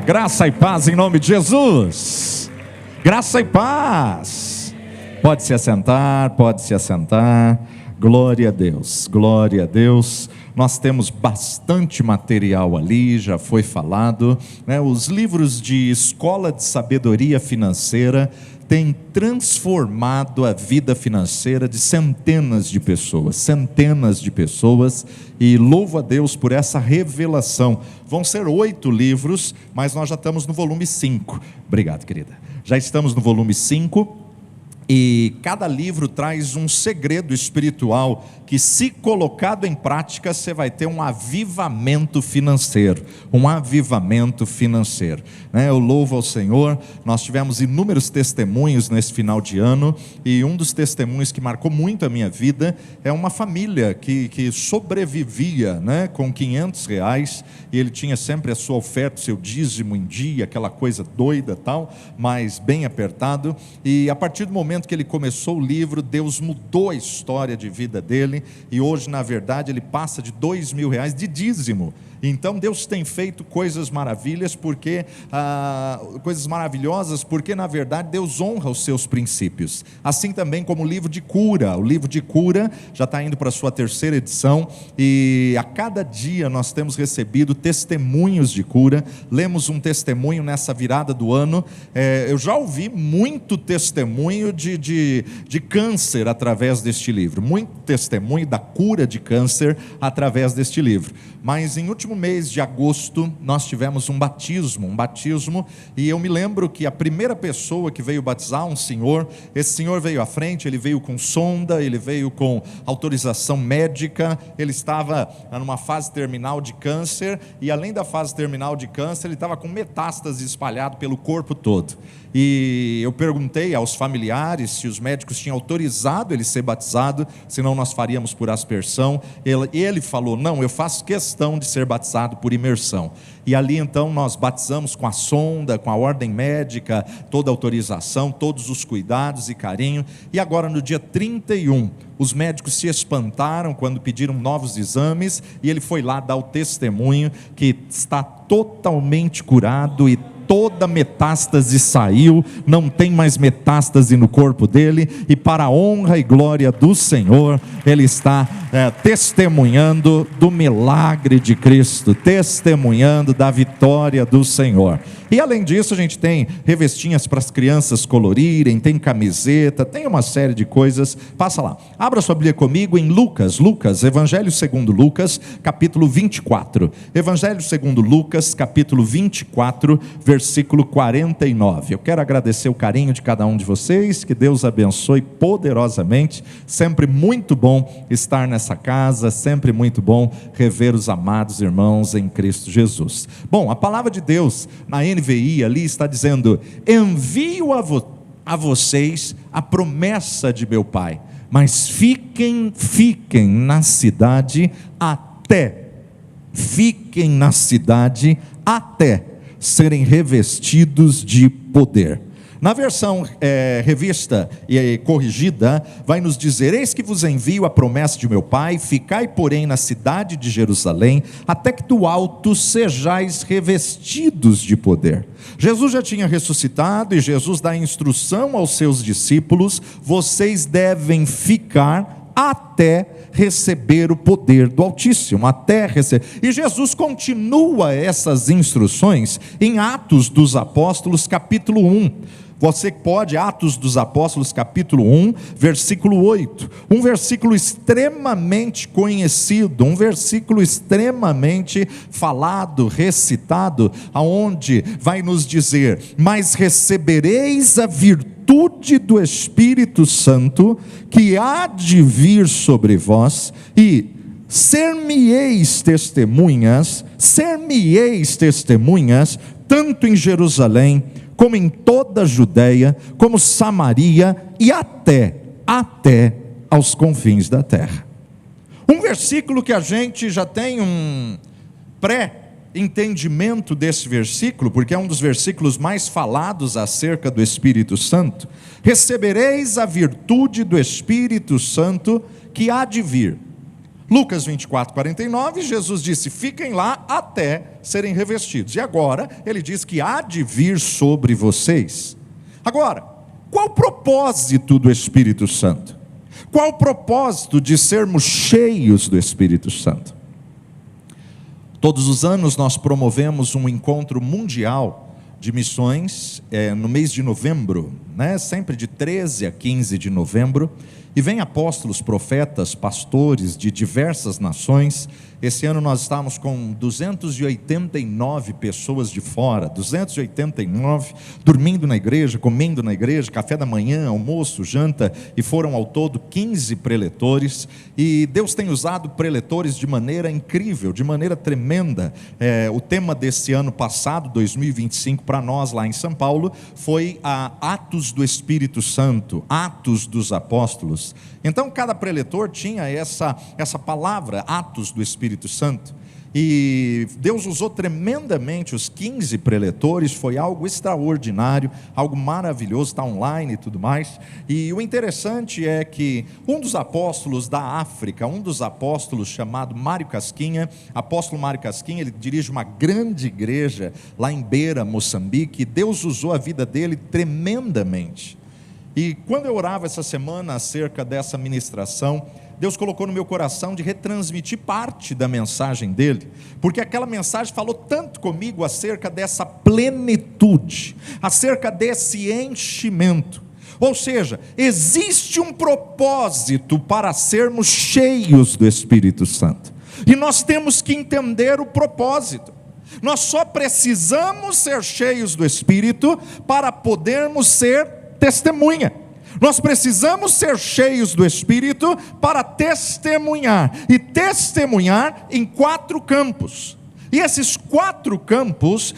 Graça e paz em nome de Jesus. Graça e paz. Pode se assentar, pode se assentar. Glória a Deus, glória a Deus. Nós temos bastante material ali, já foi falado, né? Os livros de Escola de Sabedoria Financeira têm transformado a vida financeira de centenas de pessoas, e louvo a Deus por essa revelação. Vão ser 8 livros, mas nós já estamos no volume 5. Obrigado, querida. Já estamos no volume 5. E cada livro traz um segredo espiritual que, se colocado em prática, você vai ter um avivamento financeiro. Né? Eu louvo ao Senhor. Nós tivemos inúmeros testemunhos nesse final de ano, e um dos testemunhos que marcou muito a minha vida é uma família que sobrevivia, né, com R$500, e ele tinha sempre a sua oferta, seu dízimo em dia, aquela coisa doida tal, mas bem apertado. E a partir do momento que ele começou o livro, Deus mudou a história de vida dele, e hoje, na verdade, ele passa de R$2.000 de dízimo. Então Deus tem feito coisas maravilhas, coisas maravilhosas, porque na verdade Deus honra os seus princípios. Assim também como o livro de cura já está indo para a sua 3ª edição, e a cada dia nós temos recebido testemunhos de cura. Lemos um testemunho nessa virada do ano. Eu já ouvi muito testemunho de câncer através deste livro, muito testemunho da cura de câncer através deste livro. Mas em último mês de agosto nós tivemos um batismo, e eu me lembro que a primeira pessoa que veio batizar, esse senhor veio à frente. Ele veio com sonda, ele veio com autorização médica, ele estava numa fase terminal de câncer, e além da fase terminal de câncer, ele estava com metástase espalhado pelo corpo todo. E eu perguntei aos familiares se os médicos tinham autorizado ele ser batizado, senão nós faríamos por aspersão. Ele falou: não, eu faço questão de ser batizado por imersão. E ali então nós batizamos com a sonda, com a ordem médica, toda a autorização, todos os cuidados e carinho. E agora, no dia 31, os médicos se espantaram quando pediram novos exames, e ele foi lá dar o testemunho que está totalmente curado, e toda metástase saiu, não tem mais metástase no corpo dele, e para a honra e glória do Senhor, ele está testemunhando do milagre de Cristo, testemunhando da vitória do Senhor. E além disso, a gente tem revestinhas para as crianças colorirem, tem camiseta, tem uma série de coisas. Passa lá, abra sua Bíblia comigo em Lucas, Evangelho segundo Lucas, capítulo 24. Evangelho segundo Lucas, capítulo 24, versículo 49. Eu quero agradecer o carinho de cada um de vocês, que Deus abençoe poderosamente. Sempre muito bom estar nessa casa, sempre muito bom rever os amados irmãos em Cristo Jesus. Bom, a palavra de Deus na NVI ali está dizendo: envio a vocês a promessa de meu Pai, mas fiquem na cidade até serem revestidos de poder. Na versão revista e corrigida, vai nos dizer: eis que vos envio a promessa de meu Pai, ficai porém na cidade de Jerusalém, até que do alto sejais revestidos de poder. Jesus já tinha ressuscitado, e Jesus dá instrução aos seus discípulos: vocês devem ficar até receber o poder do Altíssimo, E Jesus continua essas instruções em Atos dos Apóstolos, capítulo 1. Você pode, Atos dos Apóstolos, capítulo 1, versículo 8, um versículo extremamente conhecido, um versículo extremamente falado, recitado, aonde vai nos dizer: mas recebereis a virtude do Espírito Santo, que há de vir sobre vós, e ser-me-eis testemunhas, tanto em Jerusalém, como em toda a Judéia, como Samaria, e até aos confins da terra. Um versículo que a gente já tem um entendimento desse versículo, porque é um dos versículos mais falados acerca do Espírito Santo. Recebereis a virtude do Espírito Santo que há de vir. Lucas 24, 49, Jesus disse: fiquem lá até serem revestidos. E agora, ele diz que há de vir sobre vocês. Agora, qual o propósito do Espírito Santo? Qual o propósito de sermos cheios do Espírito Santo? Todos os anos nós promovemos um encontro mundial de missões, no mês de novembro, sempre de 13 a 15 de novembro, e vem apóstolos, profetas, pastores de diversas nações. Esse ano nós estamos com 289 pessoas de fora, 289, dormindo na igreja, comendo na igreja, café da manhã, almoço, janta, e foram ao todo 15 preletores, e Deus tem usado preletores de maneira incrível, de maneira tremenda. O tema desse ano passado, 2025, para nós lá em São Paulo, foi a Atos do Espírito Santo, Atos dos Apóstolos. Então cada preletor tinha essa palavra, Atos do Espírito Santo, e Deus usou tremendamente os 15 preletores. Foi algo extraordinário, algo maravilhoso, está online e tudo mais. E o interessante é que um dos apóstolos da África, um dos apóstolos chamado Mário Casquinha, apóstolo Mário Casquinha, ele dirige uma grande igreja lá em Beira, Moçambique, e Deus usou a vida dele tremendamente. E quando eu orava essa semana acerca dessa ministração, Deus colocou no meu coração de retransmitir parte da mensagem dele, porque aquela mensagem falou tanto comigo acerca dessa plenitude, acerca desse enchimento. Ou seja, existe um propósito para sermos cheios do Espírito Santo, e nós temos que entender o propósito. Nós só precisamos ser cheios do Espírito para podermos ser testemunha. Nós precisamos ser cheios do Espírito para testemunhar, e testemunhar em 4 campos. E esses 4 campos,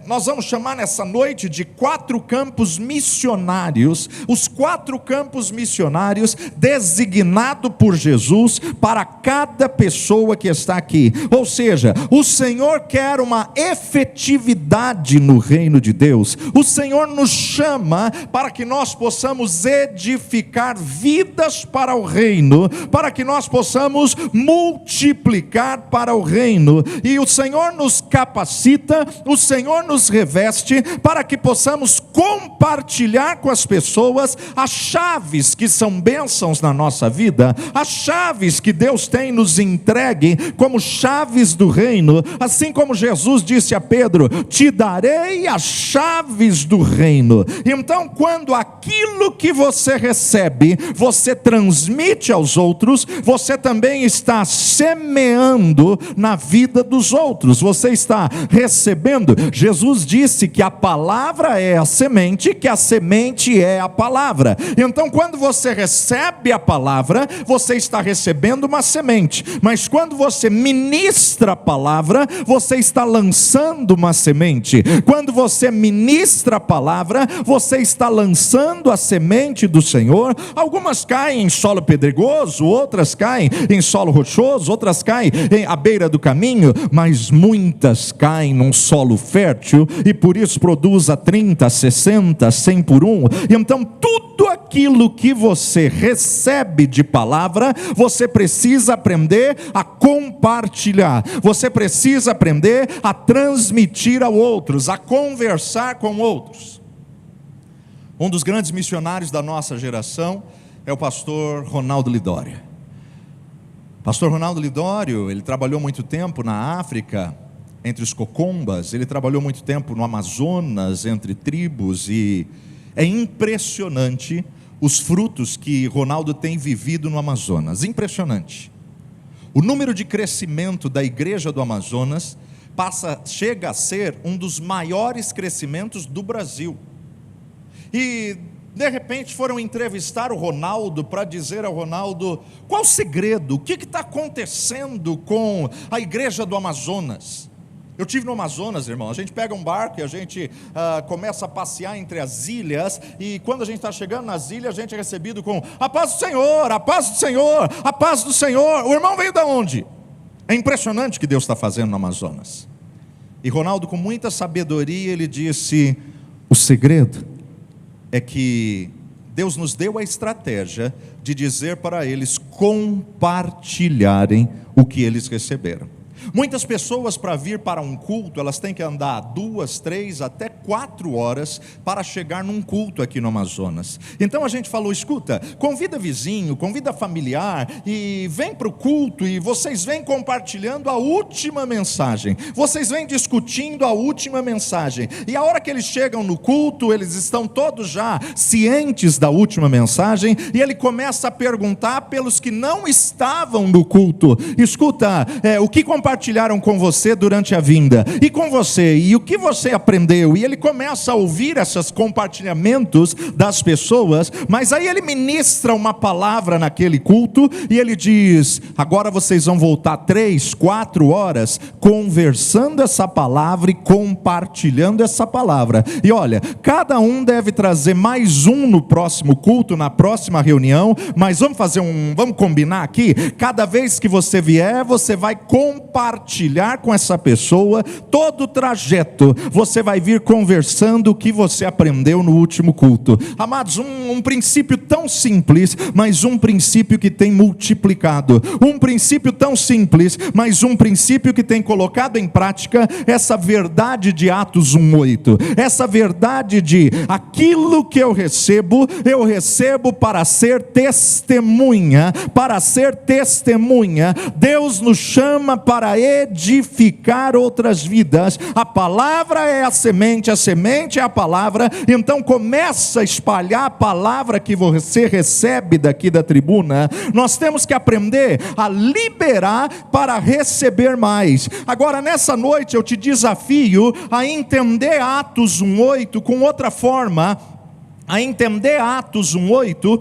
nós vamos chamar nessa noite de 4 campos missionários. Os 4 campos missionários designados por Jesus para cada pessoa que está aqui. Ou seja, o Senhor quer uma efetividade no reino de Deus. O Senhor nos chama para que nós possamos edificar vidas para o reino, para que nós possamos multiplicar para o reino. E o Senhor nos capacita, o Senhor nos reveste para que possamos compartilhar com as pessoas as chaves que são bênçãos na nossa vida, as chaves que Deus tem nos entregue como chaves do reino, assim como Jesus disse a Pedro: te darei as chaves do reino. Então, quando aquilo que você recebe, você transmite aos outros, você também está semeando na vida dos outros. Você está recebendo. Jesus disse que a palavra é a semente, que a semente é a palavra. Então, quando você recebe a palavra, você está recebendo uma semente. Mas quando você ministra a palavra, você está lançando uma semente. Quando você ministra a palavra, você está lançando a semente do Senhor. Algumas caem em solo pedregoso, outras caem em solo rochoso, outras caem à beira do caminho, mas muitas caem num solo fértil, e por isso produz a 30, 60, 100 por 1. Então tudo aquilo que você recebe de palavra, você precisa aprender a compartilhar, você precisa aprender a transmitir a outros, a conversar com outros. Um dos grandes missionários da nossa geração é o pastor Ronaldo Lidório. Pastor Ronaldo Lidório, ele trabalhou muito tempo na África, entre os cocombas, ele trabalhou muito tempo no Amazonas, entre tribos, e é impressionante os frutos que Ronaldo tem vivido no Amazonas, impressionante. O número de crescimento da igreja do Amazonas chega a ser um dos maiores crescimentos do Brasil. E de repente foram entrevistar o Ronaldo para dizer ao Ronaldo: qual o segredo? O que está acontecendo com a igreja do Amazonas? Eu estive no Amazonas, irmão. A gente pega um barco e a gente começa a passear entre as ilhas, e quando a gente está chegando nas ilhas, a gente é recebido com a paz do Senhor, a paz do Senhor, a paz do Senhor. O irmão veio de onde? É impressionante o que Deus está fazendo no Amazonas. E Ronaldo, com muita sabedoria, ele disse: o segredo é que Deus nos deu a estratégia de dizer para eles compartilharem o que eles receberam. Muitas pessoas, para vir para um culto, elas têm que andar 2, 3, até 4 horas para chegar num culto aqui no Amazonas. Então a gente falou, escuta, convida vizinho, convida familiar e vem para o culto, e vocês vêm compartilhando a última mensagem, vocês vêm discutindo a última mensagem, e a hora que eles chegam no culto, eles estão todos já cientes da última mensagem, e ele começa a perguntar pelos que não estavam no culto, escuta, o que compartilharam com você durante a vinda, e com você, e o que você aprendeu, e ele começa a ouvir esses compartilhamentos das pessoas, mas aí ele ministra uma palavra naquele culto, e ele diz, agora vocês vão voltar 3, 4 horas, conversando essa palavra e compartilhando essa palavra, e olha, cada um deve trazer mais um no próximo culto, na próxima reunião, mas vamos combinar aqui, cada vez que você vier, você vai compartilhar com essa pessoa todo o trajeto, você vai vir conversando o que você aprendeu no último culto. Amados, um princípio tão simples, mas um princípio que tem multiplicado, um princípio tão simples, mas um princípio que tem colocado em prática essa verdade de Atos 1:8, essa verdade de aquilo que eu recebo para ser testemunha, Deus nos chama para edificar outras vidas, a palavra é a semente é a palavra, então começa a espalhar a palavra que você recebe daqui da tribuna. Nós temos que aprender a liberar para receber mais. Agora nessa noite eu te desafio a entender Atos 1:8 com outra forma, a entender Atos 1:8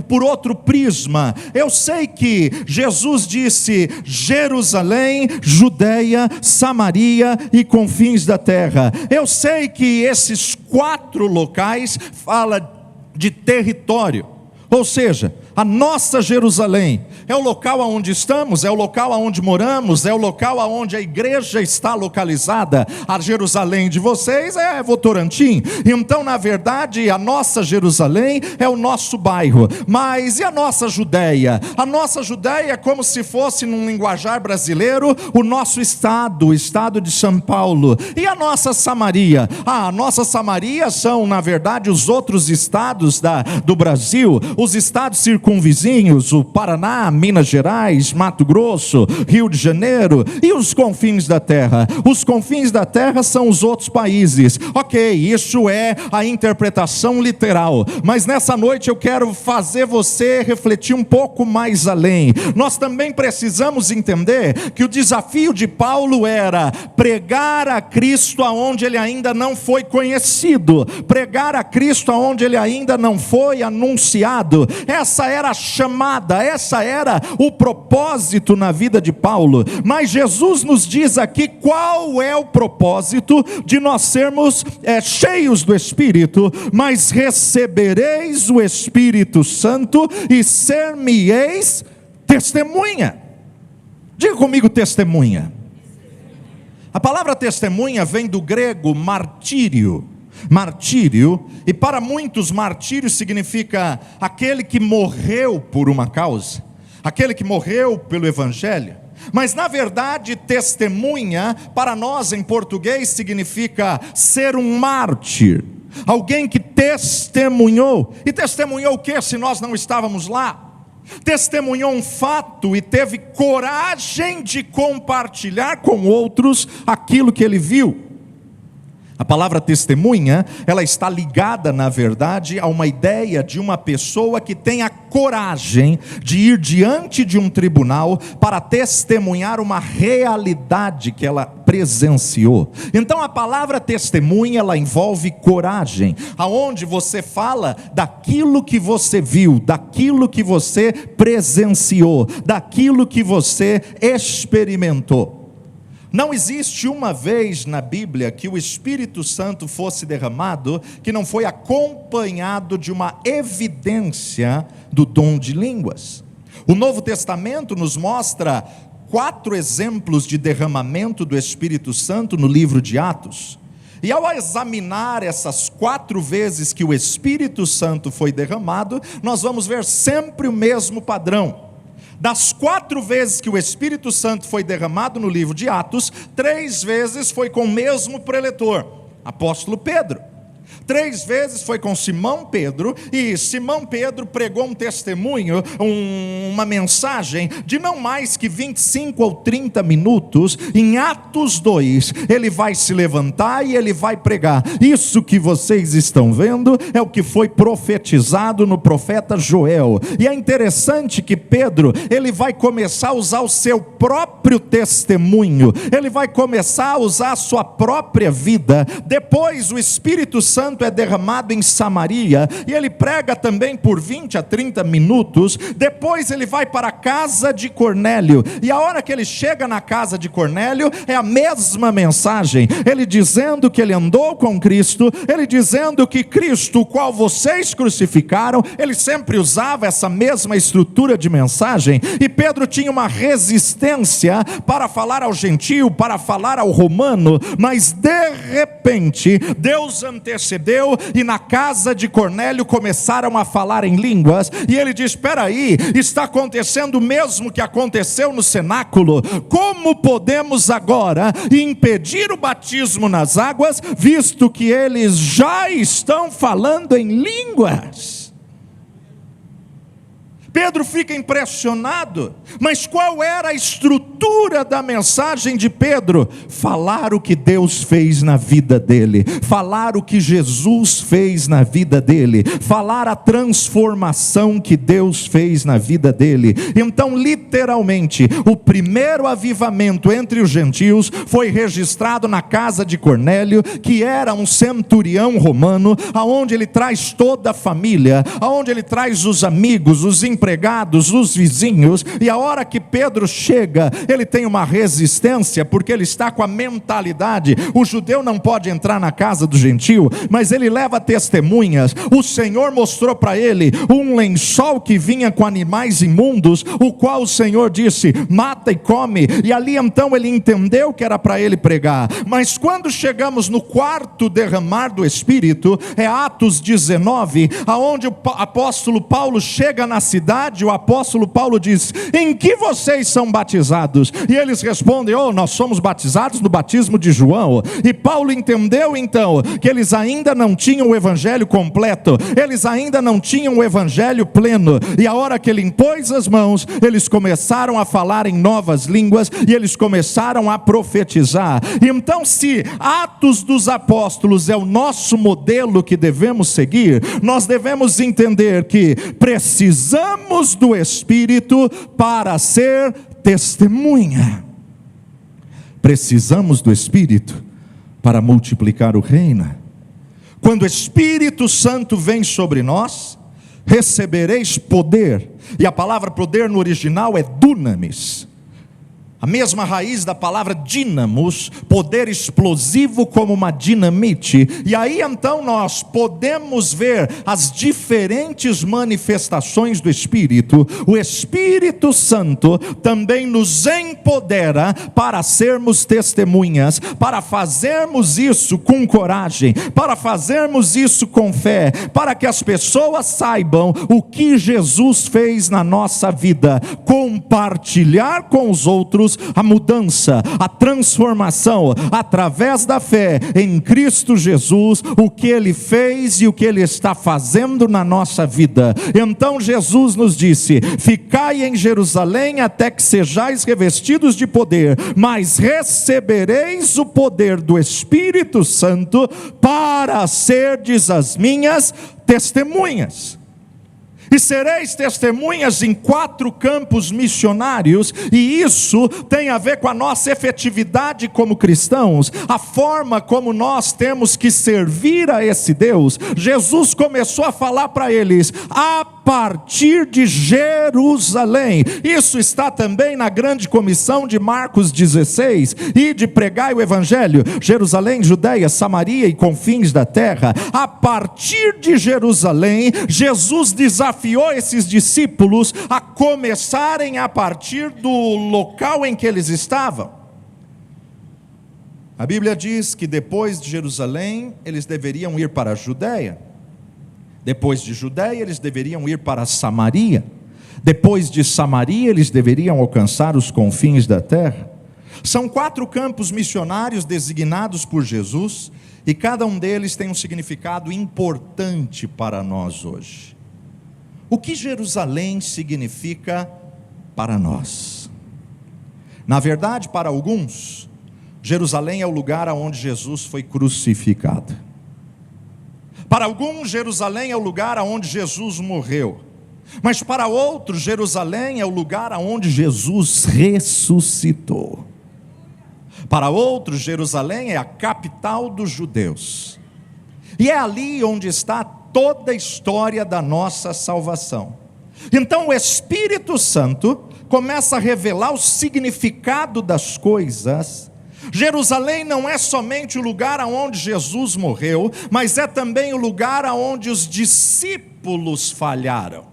por outro prisma. Eu sei que Jesus disse Jerusalém, Judeia, Samaria e confins da terra. Eu sei que esses 4 locais falam de território, ou seja, a nossa Jerusalém é o local onde estamos, é o local onde moramos, é o local onde a igreja está localizada. A Jerusalém de vocês é Votorantim. Então, na verdade, a nossa Jerusalém é o nosso bairro. Mas e a nossa Judeia? A nossa Judeia é como se fosse, num linguajar brasileiro, o nosso estado, o estado de São Paulo. E a nossa Samaria? A nossa Samaria são, na verdade, os outros estados do Brasil, os estados circunvizinhos, o Paraná, Minas Gerais, Mato Grosso, Rio de Janeiro e os confins da terra. Os confins da terra são os outros países. Ok, isso é a interpretação literal, mas nessa noite eu quero fazer você refletir um pouco mais além. Nós também precisamos entender que o desafio de Paulo era pregar a Cristo aonde ele ainda não foi conhecido, pregar a Cristo aonde ele ainda não foi anunciado. Essa era a chamada, essa era o propósito na vida de Paulo. Mas Jesus nos diz aqui qual é o propósito de nós sermos cheios do Espírito. Mas recebereis o Espírito Santo e ser-me-eis testemunha. Diga comigo, testemunha. A palavra testemunha vem do grego martírio. Martírio, e para muitos martírio significa aquele que morreu por uma causa, aquele que morreu pelo evangelho. Mas na verdade testemunha para nós em português significa ser um mártir, alguém que testemunhou. E testemunhou o que se nós não estávamos lá? Testemunhou um fato e teve coragem de compartilhar com outros aquilo que ele viu. A palavra testemunha, ela está ligada, na verdade, a uma ideia de uma pessoa que tem a coragem de ir diante de um tribunal para testemunhar uma realidade que ela presenciou. Então a palavra testemunha, ela envolve coragem, aonde você fala daquilo que você viu, daquilo que você presenciou, daquilo que você experimentou. Não existe uma vez na Bíblia que o Espírito Santo fosse derramado que não foi acompanhado de uma evidência do dom de línguas. O Novo Testamento nos mostra 4 exemplos de derramamento do Espírito Santo no livro de Atos. E ao examinar essas 4 vezes que o Espírito Santo foi derramado, nós vamos ver sempre o mesmo padrão. Das 4 vezes que o Espírito Santo foi derramado no livro de Atos, 3 vezes foi com o mesmo preletor, apóstolo Pedro. 3 vezes foi com Simão Pedro, e Simão Pedro pregou um testemunho, uma mensagem de não mais que 25 ou 30 minutos. Em Atos 2, ele vai se levantar e ele vai pregar. Isso que vocês estão vendo é o que foi profetizado no profeta Joel. E é interessante que Pedro, ele vai começar a usar o seu próprio testemunho, ele vai começar a usar a sua própria vida. Depois o Espírito Santo é derramado em Samaria, e ele prega também por 20 a 30 minutos. Depois ele vai para a casa de Cornélio, e a hora que ele chega na casa de Cornélio, é a mesma mensagem, ele dizendo que ele andou com Cristo, ele dizendo que Cristo, o qual vocês crucificaram. Ele sempre usava essa mesma estrutura de mensagem, e Pedro tinha uma resistência para falar ao gentio, para falar ao romano, mas de repente, Deus antecedeu, e na casa de Cornélio começaram a falar em línguas, e ele diz: espera aí, está acontecendo o mesmo que aconteceu no cenáculo. Como podemos agora impedir o batismo nas águas, visto que eles já estão falando em línguas? Pedro fica impressionado, mas qual era a estrutura da mensagem de Pedro? Falar o que Deus fez na vida dele, falar o que Jesus fez na vida dele, falar a transformação que Deus fez na vida dele. Então, literalmente, o primeiro avivamento entre os gentios foi registrado na casa de Cornélio, que era um centurião romano, aonde ele traz toda a família, aonde ele traz os amigos, os empregados, os vizinhos. E a hora que Pedro chega, ele tem uma resistência, porque ele está com a mentalidade: o judeu não pode entrar na casa do gentio, mas ele leva testemunhas. O Senhor mostrou para ele um lençol que vinha com animais imundos, o qual o Senhor disse: mata e come. E ali então ele entendeu que era para ele pregar. Mas quando chegamos no 4º derramar do Espírito, é Atos 19, aonde o apóstolo Paulo chega na cidade. O apóstolo Paulo diz: em que vocês são batizados? E eles respondem: nós somos batizados no batismo de João. E Paulo entendeu então que eles ainda não tinham o evangelho completo, eles ainda não tinham o evangelho pleno. E a hora que ele impôs as mãos, eles começaram a falar em novas línguas, e eles começaram a profetizar. E então, se Atos dos Apóstolos é o nosso modelo que devemos seguir, nós devemos entender que precisamos do Espírito para ser testemunha. Precisamos do Espírito para multiplicar o reino. Quando o Espírito Santo vem sobre nós, recebereis poder. E a palavra poder no original é dunamis, a mesma raiz da palavra dínamos, poder explosivo como uma dinamite. E aí então nós podemos ver as diferentes manifestações do Espírito. O Espírito Santo também nos empodera para sermos testemunhas, para fazermos isso com coragem, para fazermos isso com fé, para que as pessoas saibam o que Jesus fez na nossa vida, compartilhar com os outros a mudança, a transformação, através da fé em Cristo Jesus, o que Ele fez e o que Ele está fazendo na nossa vida. Então Jesus nos disse: ficai em Jerusalém até que sejais revestidos de poder, mas recebereis o poder do Espírito Santo para serdes as minhas testemunhas. E sereis testemunhas em 4 campos missionários, e isso tem a ver com a nossa efetividade como cristãos, a forma como nós temos que servir a esse Deus. Jesus começou a falar para eles a partir de Jerusalém. Isso está também na grande comissão de Marcos 16, e de pregai o evangelho, Jerusalém, Judeia, Samaria e confins da terra. A partir de Jerusalém, Jesus desafiou esses discípulos a começarem a partir do local em que eles estavam. A Bíblia diz que depois de Jerusalém, eles deveriam ir para a Judéia. Depois de Judéia, eles deveriam ir para Samaria. Depois de Samaria, eles deveriam alcançar os confins da terra. São 4 campos missionários designados por Jesus, e cada um deles tem um significado importante para nós hoje. O que Jerusalém significa para nós? Na verdade, para alguns, Jerusalém é o lugar onde Jesus foi crucificado. Para alguns, Jerusalém é o lugar onde Jesus morreu. Mas para outros, Jerusalém é o lugar onde Jesus ressuscitou. Para outros, Jerusalém é a capital dos judeus. E é ali onde está toda a história da nossa salvação. Então o Espírito Santo começa a revelar o significado das coisas. Jerusalém não é somente o lugar onde Jesus morreu, mas é também o lugar onde os discípulos falharam.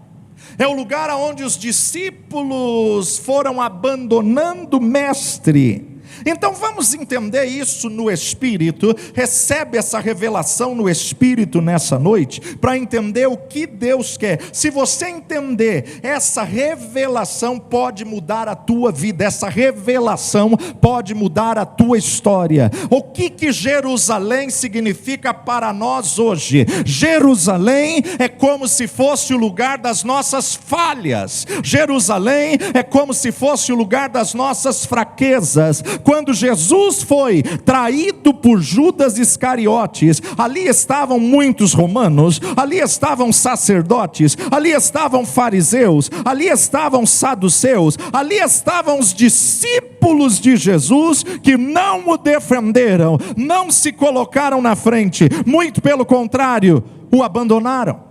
É o lugar onde os discípulos foram abandonando o mestre. Então vamos entender isso no Espírito. Recebe essa revelação no Espírito nessa noite, para entender o que Deus quer. Se você entender, essa revelação pode mudar a tua vida, essa revelação pode mudar a tua história. O que Jerusalém significa para nós hoje? Jerusalém é como se fosse o lugar das nossas falhas. Jerusalém é como se fosse o lugar das nossas fraquezas. Quando Jesus foi traído por Judas Iscariotes, ali estavam muitos romanos, ali estavam sacerdotes, ali estavam fariseus, ali estavam saduceus, ali estavam os discípulos de Jesus que não o defenderam, não se colocaram na frente, muito pelo contrário, o abandonaram.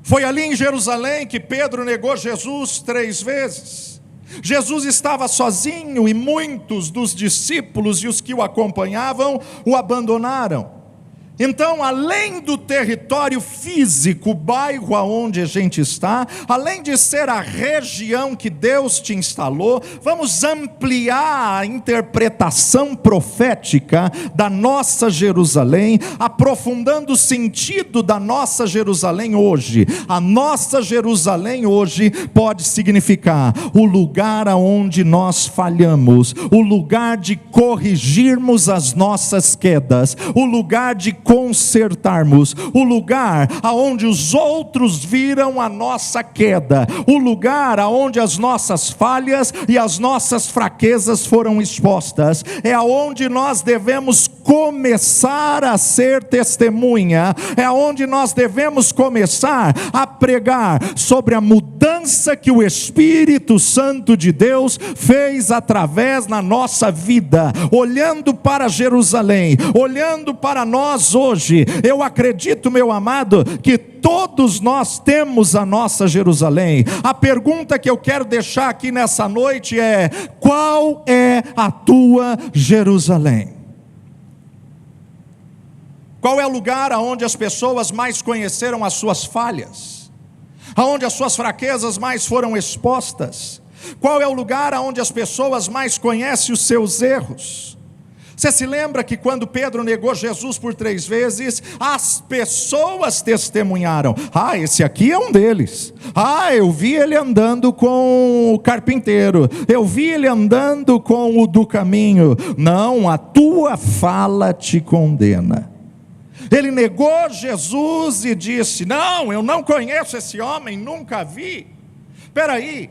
Foi ali em Jerusalém que Pedro negou Jesus 3 vezes. Jesus estava sozinho e muitos dos discípulos e os que o acompanhavam o abandonaram. Então, além do território físico, o bairro aonde a gente está, além de ser a região que Deus te instalou, vamos ampliar a interpretação profética da nossa Jerusalém, aprofundando o sentido da nossa Jerusalém hoje. A nossa Jerusalém hoje pode significar o lugar aonde nós falhamos, o lugar de corrigirmos as nossas quedas, o lugar de consertarmos, o lugar aonde os outros viram a nossa queda, o lugar aonde as nossas falhas e as nossas fraquezas foram expostas, é aonde nós devemos começar a ser testemunha, é aonde nós devemos começar a pregar sobre a mudança que o Espírito Santo de Deus fez através na nossa vida, olhando para Jerusalém, olhando para nós hoje. Eu acredito, meu amado, que todos nós temos a nossa Jerusalém. A pergunta que eu quero deixar aqui nessa noite é: qual é a tua Jerusalém? Qual é o lugar onde as pessoas mais conheceram as suas falhas? Aonde as suas fraquezas mais foram expostas? Qual é o lugar onde as pessoas mais conhecem os seus erros? Você se lembra que quando Pedro negou Jesus por 3 vezes, as pessoas testemunharam: ah, esse aqui é um deles. Ah, eu vi ele andando com o carpinteiro, eu vi ele andando com o do caminho. Não, a tua fala te condena. Ele negou Jesus e disse: não, eu não conheço esse homem, nunca vi. Espera aí,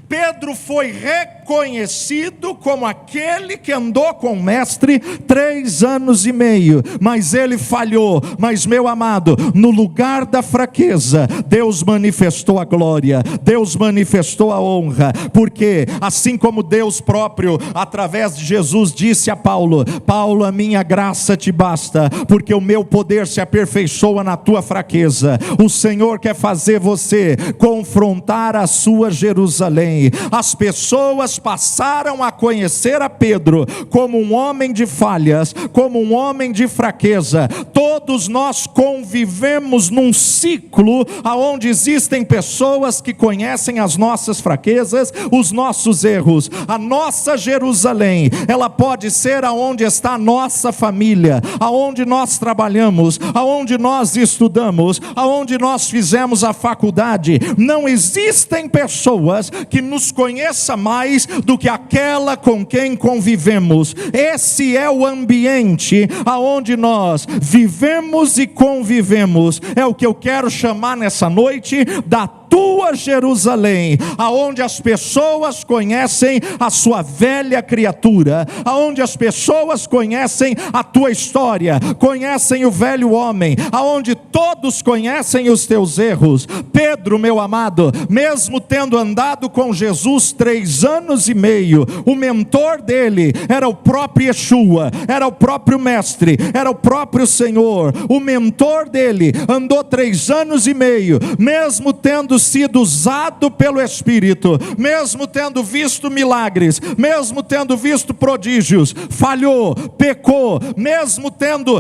Pedro foi reconhecido como aquele que andou com o mestre 3 anos e meio, mas ele falhou. Mas, meu amado, no lugar da fraqueza, Deus manifestou a glória, Deus manifestou a honra, porque assim como Deus próprio, através de Jesus, disse a Paulo: Paulo, a minha graça te basta, porque o meu poder se aperfeiçoa na tua fraqueza. O Senhor quer fazer você confrontar a sua Jerusalém. As pessoas passaram a conhecer a Pedro como um homem de falhas, como um homem de fraqueza. Todos nós convivemos num ciclo onde existem pessoas que conhecem as nossas fraquezas, os nossos erros. A nossa Jerusalém, ela pode ser aonde está a nossa família, aonde nós trabalhamos, aonde nós estudamos, aonde nós fizemos a faculdade. Não existem pessoas que nos conheçam mais do que aquela com quem convivemos. Esse é o ambiente aonde nós vivemos e convivemos. É o que eu quero chamar nessa noite da tua Jerusalém, aonde as pessoas conhecem a sua velha criatura, aonde as pessoas conhecem a tua história, conhecem o velho homem, aonde todos conhecem os teus erros. Pedro, meu amado, mesmo tendo andado com Jesus 3 anos e meio, o mentor dele era o próprio Yeshua, era o próprio mestre, era o próprio Senhor. O mentor dele andou 3 anos e meio, mesmo tendo sido usado pelo Espírito, mesmo tendo visto milagres, mesmo tendo visto prodígios, falhou, pecou, mesmo tendo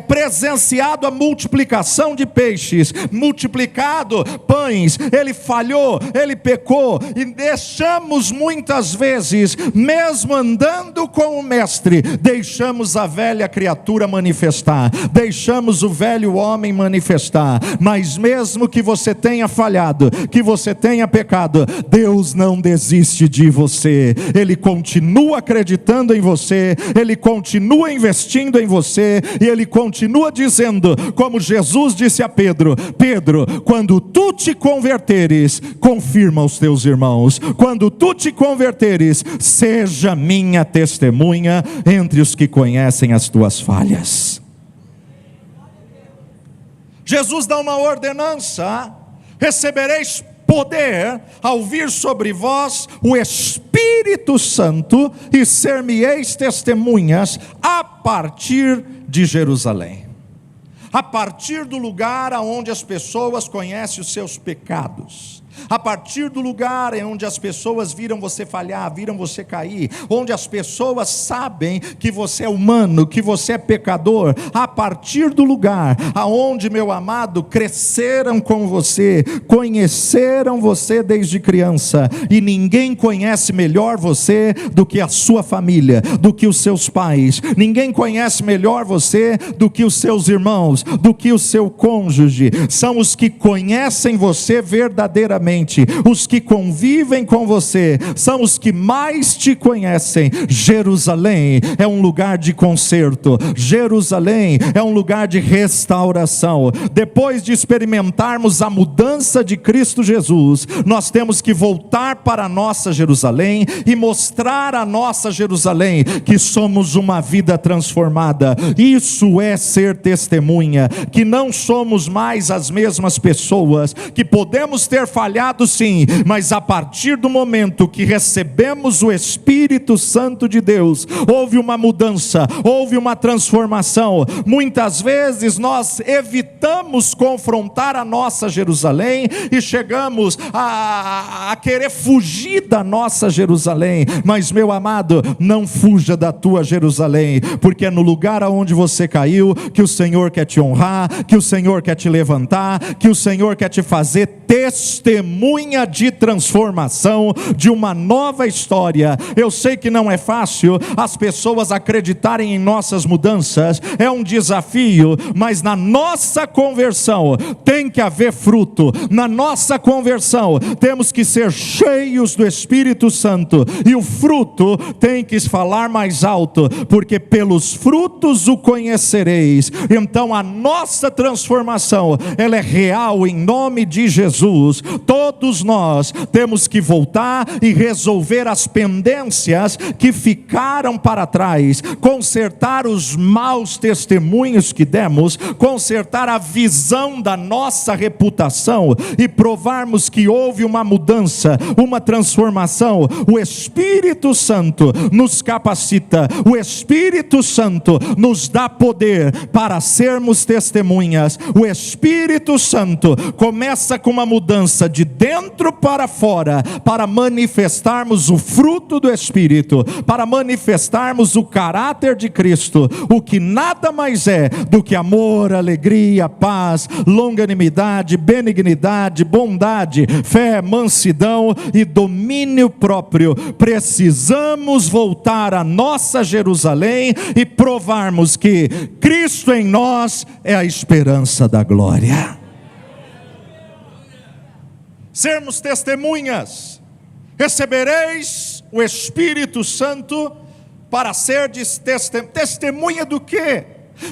presenciado a multiplicação de peixes, multiplicado pães, ele falhou, ele pecou. E deixamos muitas vezes, mesmo andando com o mestre, deixamos a velha criatura manifestar, deixamos o velho homem manifestar. Mas mesmo que você tenha falhado, que você tenha pecado, Deus não desiste de você. Ele continua acreditando em você, Ele continua investindo em você, e Ele continua dizendo, como Jesus disse a Pedro: Pedro, quando tu te converteres, confirma os teus irmãos. Quando tu te converteres, seja minha testemunha entre os que conhecem as tuas falhas. Jesus dá uma ordenança: recebereis poder ao vir sobre vós o Espírito Santo, e ser-me-eis testemunhas a partir de Jerusalém, a partir do lugar onde as pessoas conhecem os seus pecados, a partir do lugar onde as pessoas viram você falhar, viram você cair, onde as pessoas sabem que você é humano, que você é pecador, a partir do lugar aonde, meu amado, cresceram com você, conheceram você desde criança, e ninguém conhece melhor você do que a sua família, do que os seus pais. Ninguém conhece melhor você do que os seus irmãos, do que o seu cônjuge. São os que conhecem você verdadeiramente. Os que convivem com você são os que mais te conhecem. Jerusalém é um lugar de conserto, Jerusalém é um lugar de restauração. Depois de experimentarmos a mudança de Cristo Jesus, nós temos que voltar para a nossa Jerusalém e mostrar a nossa Jerusalém que somos uma vida transformada. Isso é ser testemunha, que não somos mais as mesmas pessoas, que podemos ter falhado sim, mas a partir do momento que recebemos o Espírito Santo de Deus, houve uma mudança, houve uma transformação. Muitas vezes nós evitamos confrontar a nossa Jerusalém e chegamos a querer fugir da nossa Jerusalém. Mas, meu amado, não fuja da tua Jerusalém, porque é no lugar aonde você caiu que o Senhor quer te honrar, que o Senhor quer te levantar, que o Senhor quer te fazer testemunha de transformação, de uma nova história. Eu sei que não é fácil as pessoas acreditarem em nossas mudanças, é um desafio, mas na nossa conversão tem que haver fruto. Na nossa conversão temos que ser cheios do Espírito Santo, e o fruto tem que falar mais alto, porque pelos frutos o conhecereis. Então a nossa transformação, ela é real em nome de Jesus. Todos nós temos que voltar e resolver as pendências que ficaram para trás, consertar os maus testemunhos que demos, consertar a visão da nossa reputação e provarmos que houve uma mudança, uma transformação. O Espírito Santo nos capacita, o Espírito Santo nos dá poder para sermos testemunhas. O Espírito Santo começa com uma mudança de de dentro para fora, para manifestarmos o fruto do Espírito, para manifestarmos o caráter de Cristo, o que nada mais é do que amor, alegria, paz, longanimidade, benignidade, bondade, fé, mansidão e domínio próprio. Precisamos voltar à nossa Jerusalém e provarmos que Cristo em nós é a esperança da glória. Sermos testemunhas. Recebereis o Espírito Santo para serdes testemunha do quê?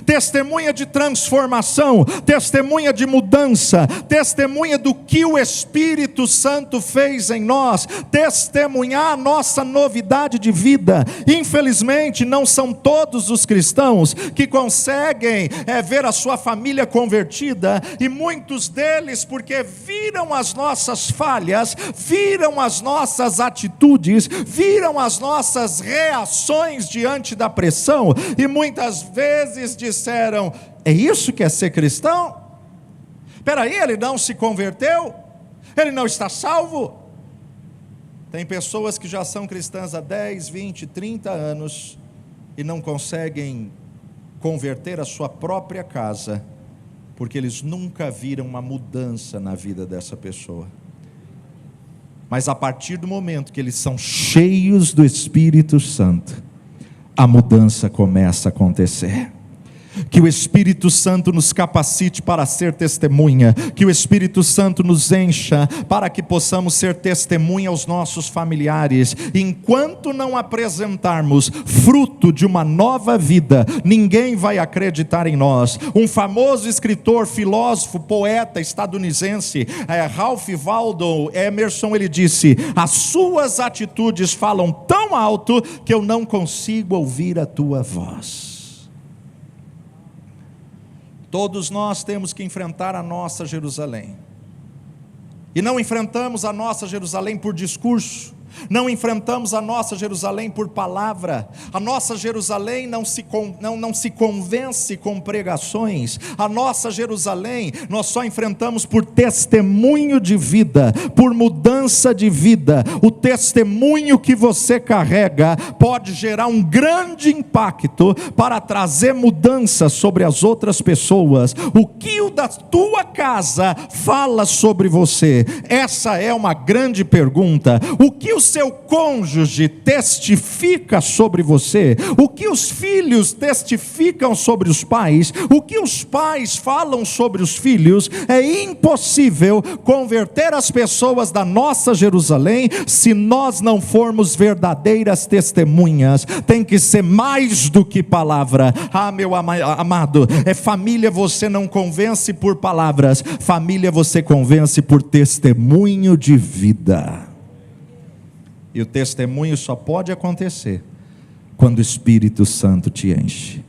Testemunha de transformação, testemunha de mudança, testemunha do que o Espírito Santo fez em nós, testemunhar a nossa novidade de vida. Infelizmente não são todos os cristãos que conseguem ver a sua família convertida, e muitos deles porque viram as nossas falhas, viram as nossas atitudes, viram as nossas reações diante da pressão, e muitas vezes disseram: é isso que é ser cristão? Espera aí, ele não se converteu? Ele não está salvo? Tem pessoas que já são cristãs há 10, 20, 30 anos e não conseguem converter a sua própria casa, porque eles nunca viram uma mudança na vida dessa pessoa. Mas a partir do momento que eles são cheios do Espírito Santo, a mudança começa a acontecer. Que o Espírito Santo nos capacite para ser testemunha, que o Espírito Santo nos encha para que possamos ser testemunha aos nossos familiares. Enquanto não apresentarmos fruto de uma nova vida, ninguém vai acreditar em nós. Um famoso escritor, filósofo, poeta estadunidense, Ralph Waldo Emerson, ele disse: as suas atitudes falam tão alto que eu não consigo ouvir a tua voz. Todos nós temos que enfrentar a nossa Jerusalém, e não enfrentamos a nossa Jerusalém por discurso, não enfrentamos a nossa Jerusalém por palavra. A nossa Jerusalém não se convence com pregações. A nossa Jerusalém nós só enfrentamos por testemunho de vida, por mudança de vida. O testemunho que você carrega pode gerar um grande impacto para trazer mudança sobre as outras pessoas. O que o da tua casa fala sobre você? Essa é uma grande pergunta. O que o seu cônjuge testifica sobre você? O que os filhos testificam sobre os pais? O que os pais falam sobre os filhos? É impossível converter as pessoas da nossa Jerusalém se nós não formos verdadeiras testemunhas. Tem que ser mais do que palavra. Meu amado, família você não convence por palavras, família você convence por testemunho de vida. E o testemunho só pode acontecer quando o Espírito Santo te enche.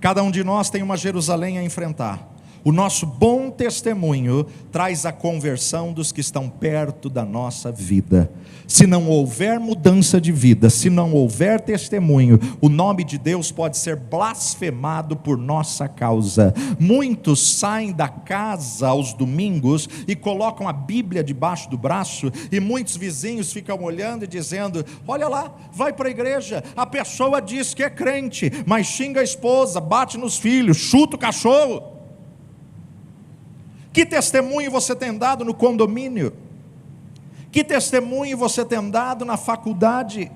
Cada um de nós tem uma Jerusalém a enfrentar. O nosso bom testemunho traz a conversão dos que estão perto da nossa vida. Se não houver mudança de vida, se não houver testemunho, o nome de Deus pode ser blasfemado por nossa causa. Muitos saem da casa aos domingos e colocam a Bíblia debaixo do braço, e muitos vizinhos ficam olhando e dizendo: olha lá, vai para a igreja, a pessoa diz que é crente, mas xinga a esposa, bate nos filhos, chuta o cachorro. Que testemunho você tem dado no condomínio? Que testemunho você tem dado na faculdade?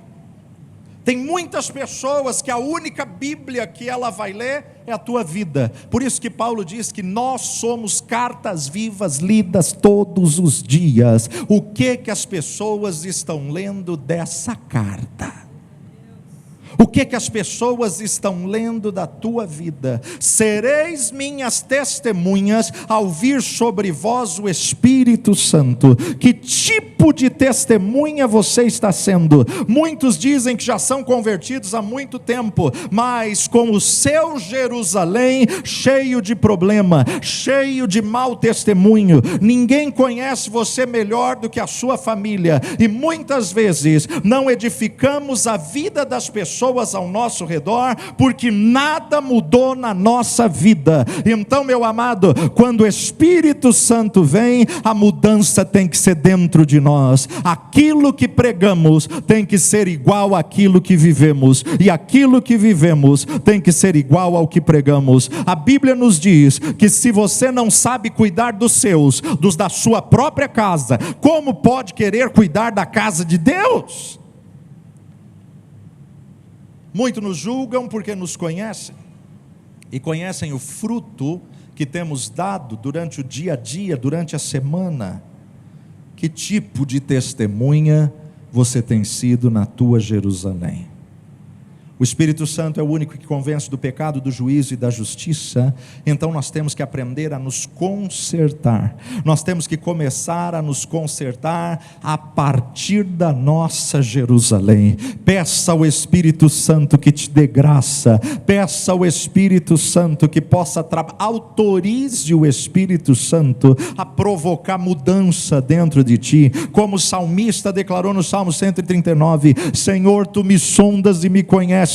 Tem muitas pessoas que a única Bíblia que ela vai ler é a tua vida. Por isso que Paulo diz que nós somos cartas vivas lidas todos os dias. O que as pessoas estão lendo dessa carta? O que as pessoas estão lendo da tua vida? Sereis minhas testemunhas ao vir sobre vós o Espírito Santo. Que tipo de testemunha você está sendo? Muitos dizem que já são convertidos há muito tempo, mas com o seu Jerusalém cheio de problema, cheio de mau testemunho. Ninguém conhece você melhor do que a sua família, e muitas vezes não edificamos a vida das pessoas pessoas ao nosso redor, porque nada mudou na nossa vida. Então, meu amado, quando o Espírito Santo vem, a mudança tem que ser dentro de nós. Aquilo que pregamos tem que ser igual àquilo que vivemos, e aquilo que vivemos tem que ser igual ao que pregamos. A Bíblia nos diz que se você não sabe cuidar dos seus, dos da sua própria casa, como pode querer cuidar da casa de Deus? Muitos nos julgam porque nos conhecem, e conhecem o fruto que temos dado durante o dia a dia, durante a semana. Que tipo de testemunha você tem sido na tua Jerusalém? O Espírito Santo é o único que convence do pecado, do juízo e da justiça. Então nós temos que aprender a nos consertar. Nós temos que começar a nos consertar a partir da nossa Jerusalém. Peça ao Espírito Santo que te dê graça. Peça ao Espírito Santo que possa autorize o Espírito Santo a provocar mudança dentro de ti. Como o salmista declarou no Salmo 139: Senhor, tu me sondas e me conheces.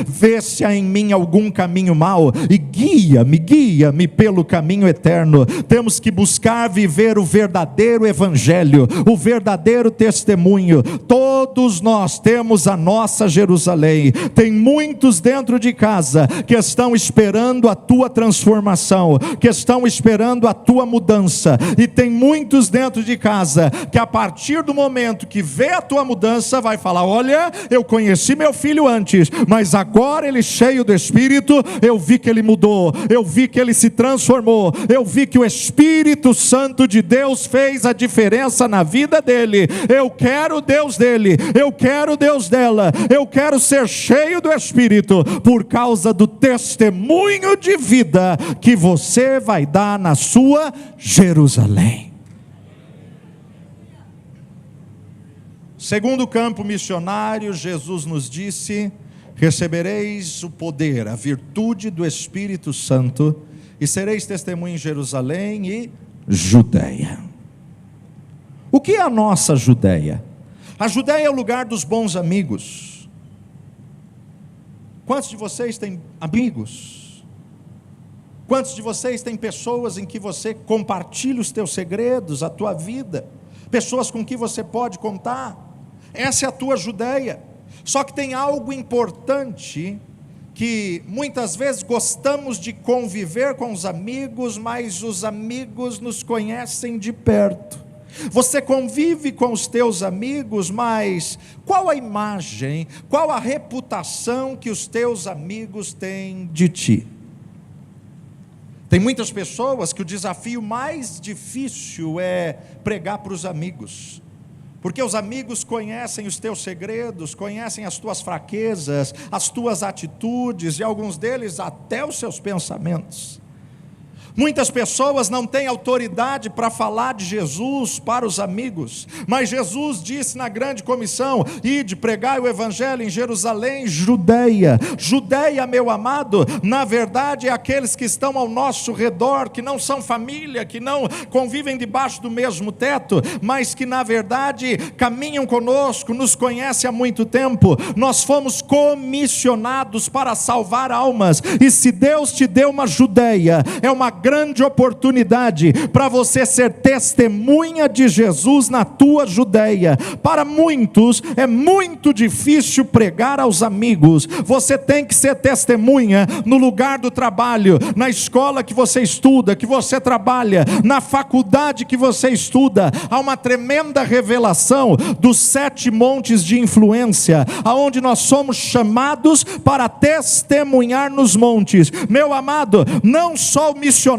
Vê se há em mim algum caminho mau e guia-me pelo caminho eterno. Temos que buscar viver o verdadeiro evangelho, o verdadeiro testemunho. Todos nós temos a nossa Jerusalém. Tem muitos dentro de casa que estão esperando a tua transformação, que estão esperando a tua mudança, e tem muitos dentro de casa que a partir do momento que vê a tua mudança vai falar: olha, eu conheci meu filho antes, mas agora ele, cheio do Espírito, eu vi que ele mudou, eu vi que ele se transformou, eu vi que o Espírito Santo de Deus fez a diferença na vida dele. Eu quero o Deus dele, eu quero o Deus dela, eu quero ser cheio do Espírito, por causa do testemunho de vida que você vai dar na sua Jerusalém. Segundo campo missionário, Jesus nos disse: recebereis o poder, a virtude do Espírito Santo, e sereis testemunha em Jerusalém e Judeia. O que é a nossa Judeia? A Judeia é o lugar dos bons amigos. Quantos de vocês têm amigos? Quantos de vocês têm pessoas em que você compartilha os teus segredos, a tua vida? Pessoas com que você pode contar? Essa é a tua Judeia. Só que tem algo importante, que muitas vezes gostamos de conviver com os amigos, mas os amigos nos conhecem de perto. Você convive com os teus amigos, mas qual a imagem, qual a reputação que os teus amigos têm de ti? Tem muitas pessoas que o desafio mais difícil é pregar para os amigos, porque os amigos conhecem os teus segredos, conhecem as tuas fraquezas, as tuas atitudes, e alguns deles até os seus pensamentos. Muitas pessoas não têm autoridade para falar de Jesus para os amigos, mas Jesus disse na grande comissão: ide, pregai o evangelho em Jerusalém, Judeia. Judeia, meu amado, na verdade é aqueles que estão ao nosso redor, que não são família, que não convivem debaixo do mesmo teto, mas que na verdade caminham conosco, nos conhecem há muito tempo. Nós fomos comissionados para salvar almas, e se Deus te deu uma Judeia, é uma grande oportunidade para você ser testemunha de Jesus na tua Judeia. Para muitos é muito difícil pregar aos amigos. Você tem que ser testemunha no lugar do trabalho, na escola que você estuda, que você trabalha, na faculdade que você estuda. Há uma tremenda revelação dos 7 montes de influência, aonde nós somos chamados para testemunhar nos montes. Meu amado, não só o missionário,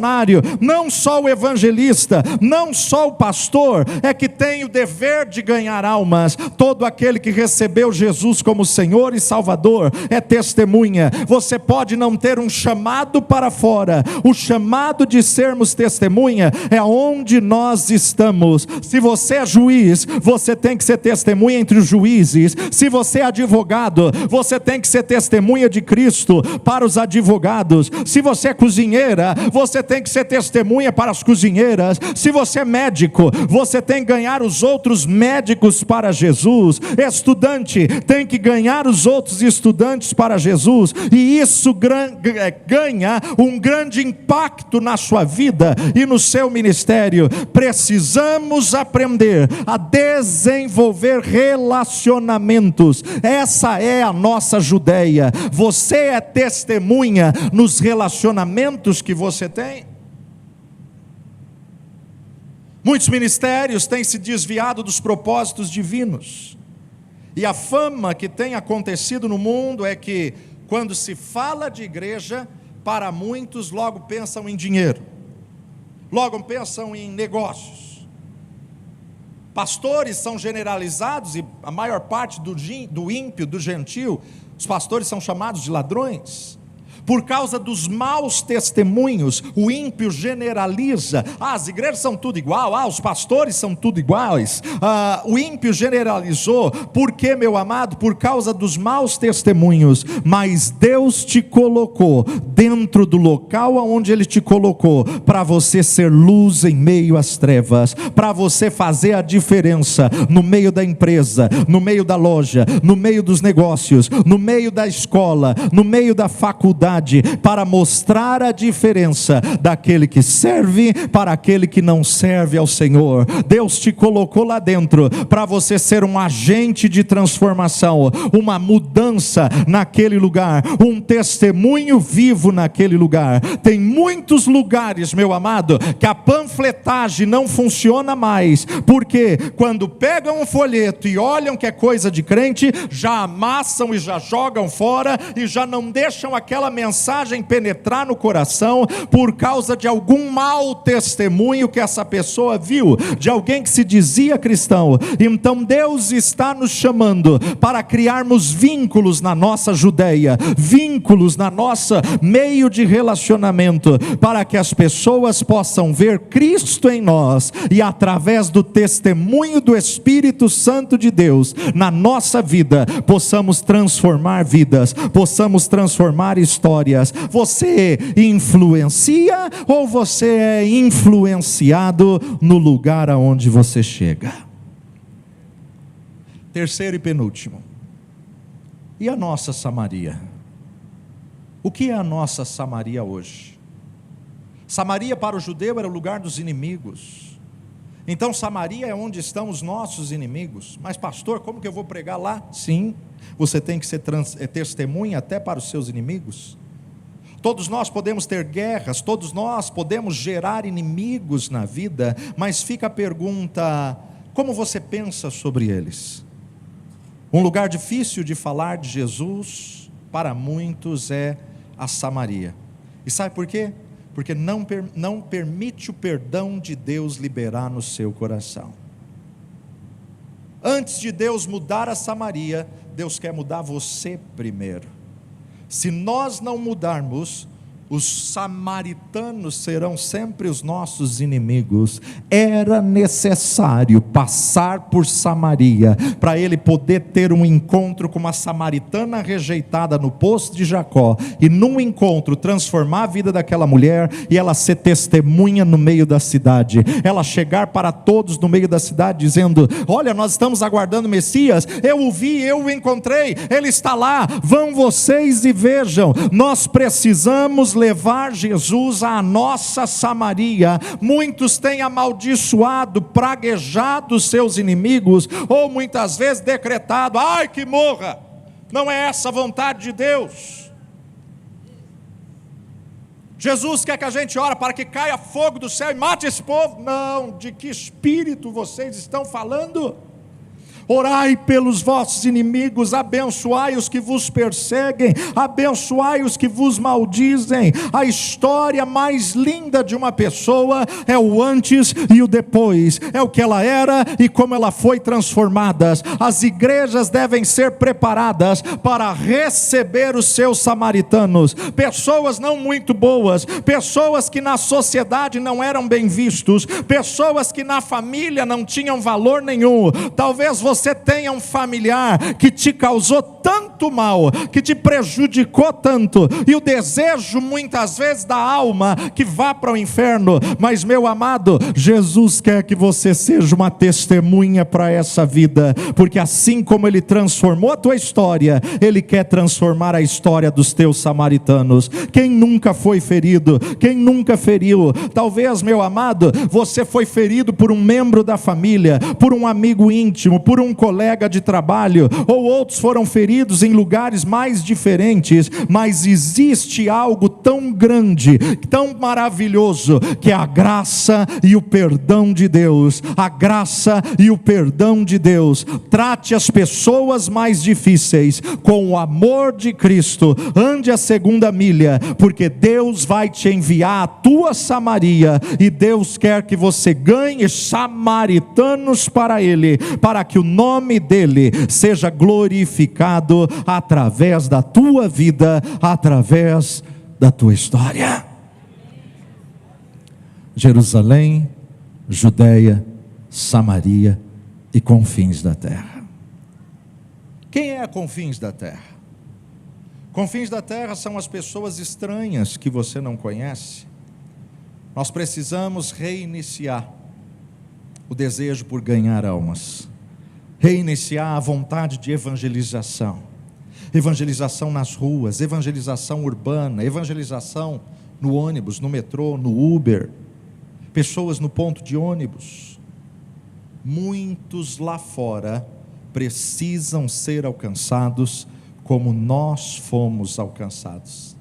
não só o evangelista, não só o pastor é que tem o dever de ganhar almas. Todo aquele que recebeu Jesus como Senhor e Salvador é testemunha. Você pode não ter um chamado para fora, o chamado de sermos testemunha é onde nós estamos. Se você é juiz, você tem que ser testemunha entre os juízes. Se você é advogado, você tem que ser testemunha de Cristo para os advogados. Se você é cozinheira, você você tem que ser testemunha para as cozinheiras. Se você é médico, você tem que ganhar os outros médicos para Jesus. Estudante tem que ganhar os outros estudantes para Jesus, e isso ganha um grande impacto na sua vida e no seu ministério. Precisamos aprender a desenvolver relacionamentos. Essa é a nossa Judéia. Você é testemunha nos relacionamentos que você tem? Muitos ministérios têm se desviado dos propósitos divinos, e a fama que tem acontecido no mundo é que, quando se fala de igreja, para muitos logo pensam em dinheiro, logo pensam em negócios. Pastores são generalizados, e a maior parte do ímpio, do gentil, os pastores são chamados de ladrões. Por causa dos maus testemunhos, o ímpio generaliza: as igrejas são tudo igual, os pastores são tudo iguais. O ímpio generalizou. Por quê, meu amado? Por causa dos maus testemunhos. Mas Deus te colocou dentro do local onde Ele te colocou, para você ser luz em meio às trevas, para você fazer a diferença no meio da empresa, no meio da loja, no meio dos negócios, no meio da escola, no meio da faculdade, para mostrar a diferença daquele que serve para aquele que não serve ao Senhor. Deus te colocou lá dentro para você ser um agente de transformação, uma mudança naquele lugar, um testemunho vivo naquele lugar. Tem muitos lugares, meu amado, que a panfletagem não funciona mais, porque quando pegam um folheto e olham que é coisa de crente, já amassam e já jogam fora, e já não deixam aquela mensagem penetrar no coração, por causa de algum mau testemunho que essa pessoa viu, de alguém que se dizia cristão. Então Deus está nos chamando para criarmos vínculos na nossa Judéia, vínculos na nossa meio de relacionamento, para que as pessoas possam ver Cristo em nós, e através do testemunho do Espírito Santo de Deus na nossa vida, possamos transformar vidas, possamos transformar histórias. Você influencia, ou você é influenciado no lugar aonde você chega? Terceiro e penúltimo: e a nossa Samaria? O que é a nossa Samaria hoje? Samaria para o judeu era o lugar dos inimigos. Então Samaria é onde estão os nossos inimigos. Mas pastor, como que eu vou pregar lá? Sim, você tem que ser testemunha até para os seus inimigos. Todos nós podemos ter guerras, todos nós podemos gerar inimigos na vida, mas fica a pergunta: como você pensa sobre eles? Um lugar difícil de falar de Jesus para muitos é a Samaria. E sabe por quê? Porque não permite o perdão de Deus liberar no seu coração. Antes de Deus mudar a Samaria, Deus quer mudar você primeiro. Se nós não mudarmos, os samaritanos serão sempre os nossos inimigos. Era necessário passar por Samaria, para ele poder ter um encontro com uma samaritana rejeitada no poço de Jacó, e num encontro transformar a vida daquela mulher, e ela ser testemunha no meio da cidade, ela chegar para todos no meio da cidade dizendo: olha, nós estamos aguardando o Messias, eu o vi, eu o encontrei, ele está lá, vão vocês e vejam. Nós precisamos levar Jesus à nossa Samaria. Muitos têm amaldiçoado, praguejado seus inimigos, ou muitas vezes decretado: ai, que morra. Não é essa a vontade de Deus. Jesus quer que a gente ore para que caia fogo do céu e mate esse povo. Não, de que espírito vocês estão falando? Orai pelos vossos inimigos, abençoai os que vos perseguem, abençoai os que vos maldizem. A história mais linda de uma pessoa é o antes e o depois, é o que ela era e como ela foi transformada. As igrejas devem ser preparadas para receber os seus samaritanos, pessoas não muito boas, pessoas que na sociedade não eram bem vistos, pessoas que na família não tinham valor nenhum. Talvez você você tenha um familiar que te causou tanto mal, que te prejudicou tanto, e o desejo muitas vezes da alma que vá para o inferno. Mas, meu amado, Jesus quer que você seja uma testemunha para essa vida, porque assim como Ele transformou a tua história, Ele quer transformar a história dos teus samaritanos. Quem nunca foi ferido? Quem nunca feriu? Talvez, meu amado, você foi ferido por um membro da família, por um amigo íntimo, por um colega de trabalho, ou outros foram feridos em lugares mais diferentes, mas existe algo tão grande, tão maravilhoso, que é a graça e o perdão de Deus. A graça e o perdão de Deus. Trate as pessoas mais difíceis com o amor de Cristo. Ande a segunda milha, porque Deus vai te enviar a tua Samaria, e Deus quer que você ganhe samaritanos para Ele, para que o nome dEle seja glorificado através da tua vida, através da tua história. Jerusalém, Judeia, Samaria e confins da terra. Quem é confins da terra? Confins da terra são as pessoas estranhas que você não conhece. Nós precisamos reiniciar o desejo por ganhar almas, reiniciar a vontade de evangelização, evangelização nas ruas, evangelização urbana, evangelização no ônibus, no metrô, no Uber, pessoas no ponto de ônibus. Muitos lá fora precisam ser alcançados como nós fomos alcançados.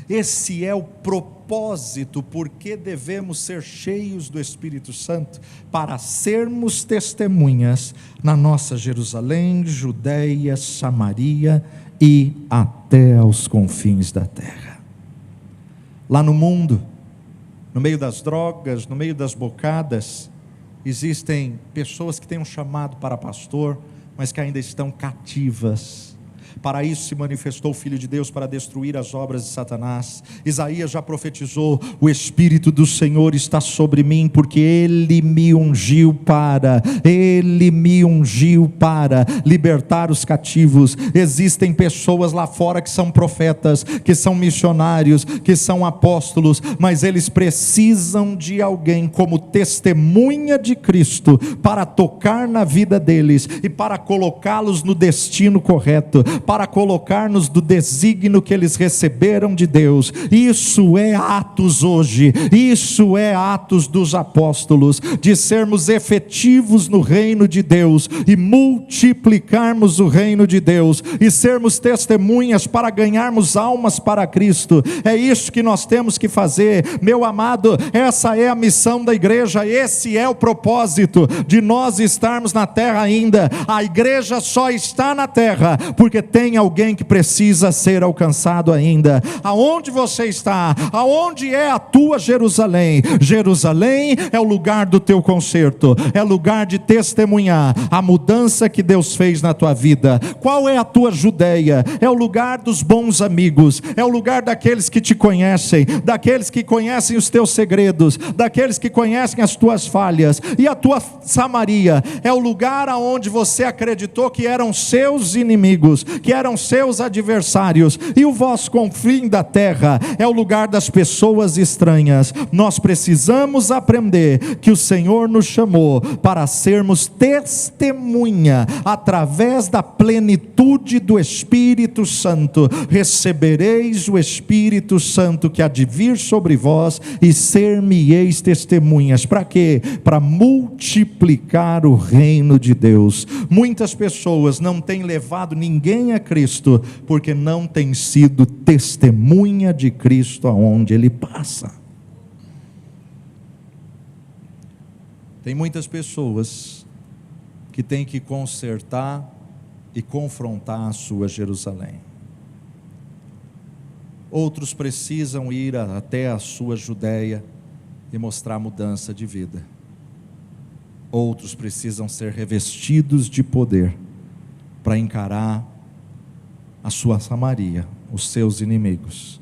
Esse é o propósito, porque devemos ser cheios do Espírito Santo, para sermos testemunhas na nossa Jerusalém, Judeia, Samaria e até aos confins da terra. Lá no mundo, no meio das drogas, no meio das bocadas, existem pessoas que têm um chamado para pastor, mas que ainda estão cativas. Para isso se manifestou o Filho de Deus, para destruir as obras de Satanás. Isaías já profetizou: o Espírito do Senhor está sobre mim, porque Ele me ungiu para libertar os cativos. Existem pessoas lá fora que são profetas, que são missionários, que são apóstolos, mas eles precisam de alguém como testemunha de Cristo, para tocar na vida deles, e para colocá-los no destino correto, para colocar-nos do desígnio que eles receberam de Deus. Isso é Atos hoje, isso é Atos dos apóstolos, de sermos efetivos no reino de Deus, e multiplicarmos o reino de Deus, e sermos testemunhas para ganharmos almas para Cristo. É isso que nós temos que fazer, meu amado. Essa é a missão da igreja, esse é o propósito de nós estarmos na terra ainda. A igreja só está na terra porque tem alguém que precisa ser alcançado ainda. Aonde você está? Aonde é a tua Jerusalém? Jerusalém é o lugar do teu concerto, é lugar de testemunhar a mudança que Deus fez na tua vida. Qual é a tua Judeia? É o lugar dos bons amigos, é o lugar daqueles que te conhecem, daqueles que conhecem os teus segredos, daqueles que conhecem as tuas falhas. E a tua Samaria é o lugar aonde você acreditou que eram seus inimigos, que eram seus adversários. E o vosso confim da terra é o lugar das pessoas estranhas. Nós precisamos aprender que o Senhor nos chamou para sermos testemunha através da plenitude do Espírito Santo. Recebereis o Espírito Santo que há de vir sobre vós, e ser-me-eis testemunhas. Para quê? Para multiplicar o reino de Deus. Muitas pessoas não têm levado ninguém a Cristo, porque não têm sido testemunha de Cristo aonde Ele passa. Tem muitas pessoas que têm que consertar e confrontar a sua Jerusalém. Outros precisam ir até a sua Judeia e mostrar mudança de vida. Outros precisam ser revestidos de poder para encarar a sua Samaria, os seus inimigos.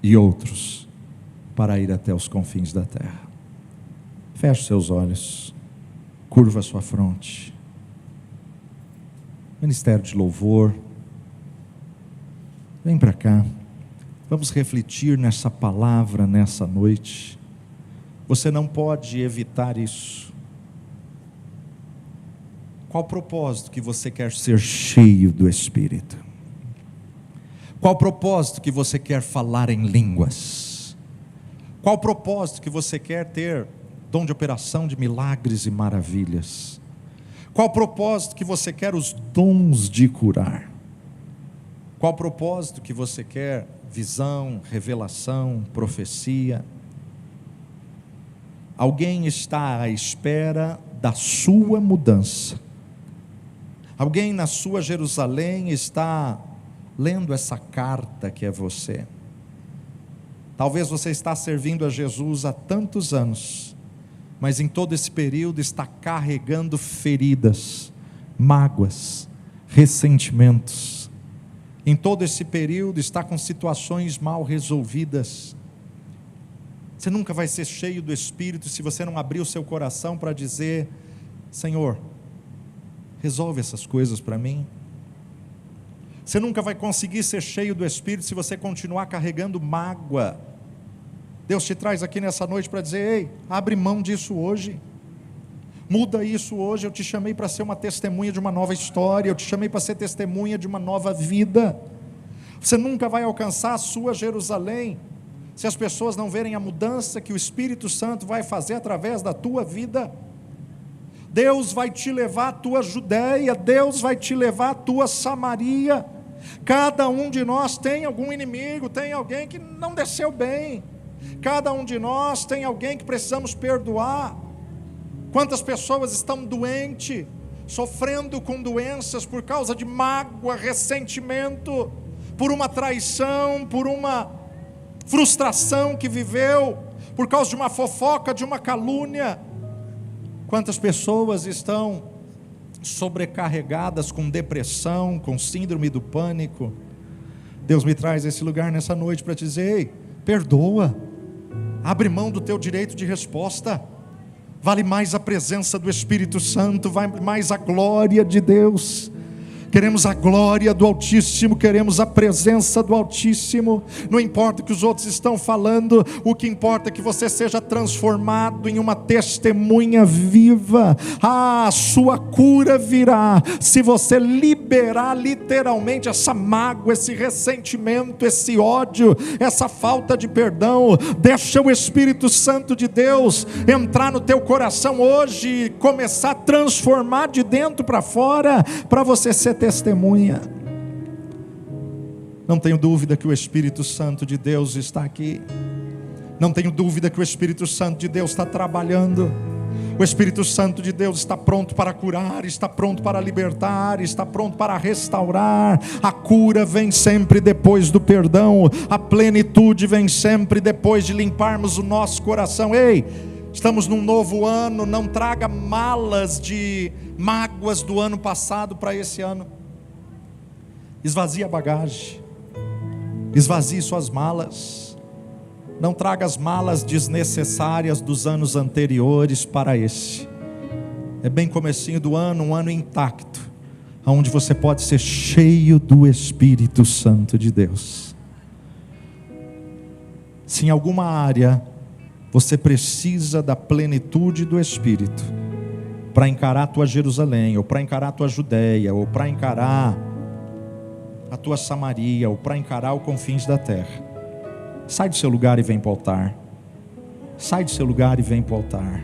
E outros para ir até os confins da terra. Feche seus olhos, curva sua fronte. Ministério de louvor, vem para cá. Vamos refletir nessa palavra nessa noite. Você não pode evitar isso. Qual propósito que você quer ser cheio do Espírito? Qual propósito que você quer falar em línguas? Qual propósito que você quer ter dom de operação de milagres e maravilhas? Qual propósito que você quer os dons de curar? Qual propósito que você quer visão, revelação, profecia? Alguém está à espera da sua mudança. Alguém na sua Jerusalém está lendo essa carta que é você. Talvez você está servindo a Jesus há tantos anos, mas em todo esse período está carregando feridas, mágoas, ressentimentos. Em todo esse período está com situações mal resolvidas. Você nunca vai ser cheio do Espírito se você não abrir o seu coração para dizer: Senhor, resolve essas coisas para mim. Você nunca vai conseguir ser cheio do Espírito se você continuar carregando mágoa. Deus te traz aqui nessa noite para dizer: ei, abre mão disso hoje, muda isso hoje. Eu te chamei para ser uma testemunha de uma nova história, eu te chamei para ser testemunha de uma nova vida. Você nunca vai alcançar a sua Jerusalém se as pessoas não verem a mudança que o Espírito Santo vai fazer através da tua vida. Deus vai te levar à tua Judéia, Deus vai te levar à tua Samaria. Cada um de nós tem algum inimigo, tem alguém que não desceu bem. Cada um de nós tem alguém que precisamos perdoar. Quantas pessoas estão doentes, sofrendo com doenças por causa de mágoa, ressentimento, por uma traição, por uma frustração que viveu, por causa de uma fofoca, de uma calúnia. Quantas pessoas estão sobrecarregadas com depressão, com síndrome do pânico. Deus me traz a esse lugar nessa noite para dizer: ei, perdoa, abre mão do teu direito de resposta. Vale mais a presença do Espírito Santo, vale mais a glória de Deus. Queremos a glória do Altíssimo, queremos a presença do Altíssimo. Não importa o que os outros estão falando, o que importa é que você seja transformado em uma testemunha viva. A sua cura virá se você liberar literalmente essa mágoa, esse ressentimento, esse ódio, essa falta de perdão. Deixa o Espírito Santo de Deus entrar no teu coração hoje e começar a transformar de dentro para fora, para você ser testemunha. Não tenho dúvida que o Espírito Santo de Deus está aqui. Não tenho dúvida que o Espírito Santo de Deus está trabalhando. O Espírito Santo de Deus está pronto para curar, está pronto para libertar, está pronto para restaurar. A cura vem sempre depois do perdão. A plenitude vem sempre depois de limparmos o nosso coração. Ei, estamos num novo ano, não traga malas de mágoas do ano passado para esse ano. Esvazie a bagagem, esvazie suas malas. Não traga as malas desnecessárias dos anos anteriores para esse. É bem comecinho do ano, um ano intacto, onde você pode ser cheio do Espírito Santo de Deus. Se em alguma área você precisa da plenitude do Espírito para encarar a tua Jerusalém, ou para encarar a tua Judéia, ou para encarar a tua Samaria, ou para encarar os confins da terra, sai do seu lugar e vem para o altar. Sai do seu lugar e vem para o altar.